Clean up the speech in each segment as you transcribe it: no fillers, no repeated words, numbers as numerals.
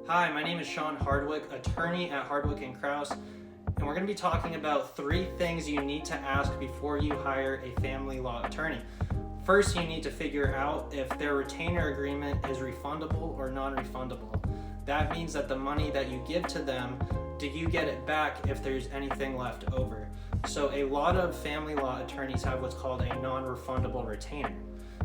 Hi, my name is Sean Hardwick, attorney at Hardwick & Krause, and we're going to be talking about 3 things you need to ask before you hire a family law attorney. First, you need to figure out if their retainer agreement is refundable or non-refundable. That means that the money that you give to them, do you get it back if there's anything left over? So a lot of family law attorneys have what's called a non-refundable retainer.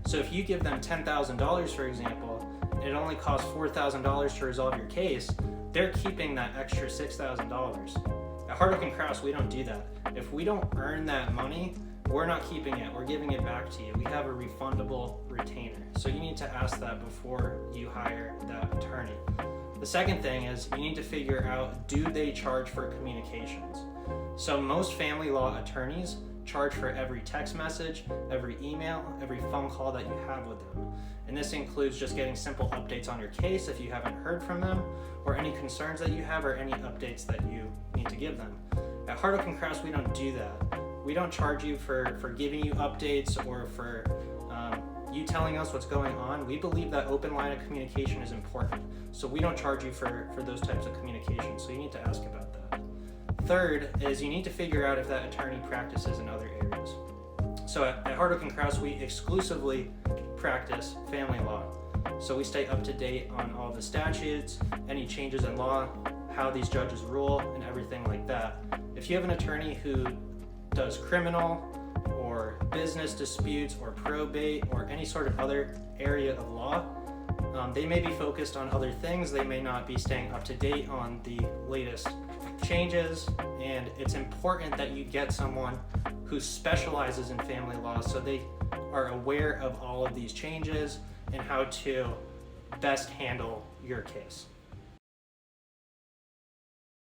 So if you give them $10,000, for example, and it only costs $4,000 to resolve your case, they're keeping that extra $6,000. At Hardwick & Krause, we don't do that. If we don't earn that money, we're not keeping it, we're giving it back to you. We have a refundable retainer. So you need to ask that before you hire that attorney. The second thing is you need to figure out, do they charge for communications? So most family law attorneys charge for every text message, every email, every phone call that you have with them. And this includes just getting simple updates on your case if you haven't heard from them, or any concerns that you have, or any updates that you need to give them. At Hardwick & Krause, we don't do that. We don't charge you for giving you updates or for you telling us what's going on. We believe that open line of communication is important. So we don't charge you for those types of communication. So you need to ask about that. Third is you need to figure out if that attorney practices in other areas. So at Hardwick & Krause, we exclusively practice family law. So we stay up to date on all the statutes, any changes in law, how these judges rule, and everything like that. If you have an attorney who does criminal or business disputes or probate or any sort of other area of law, they may be focused on other things. They may not be staying up to date on the latest changes, and it's important that you get someone who specializes in family law so they are aware of all of these changes and how to best handle your case.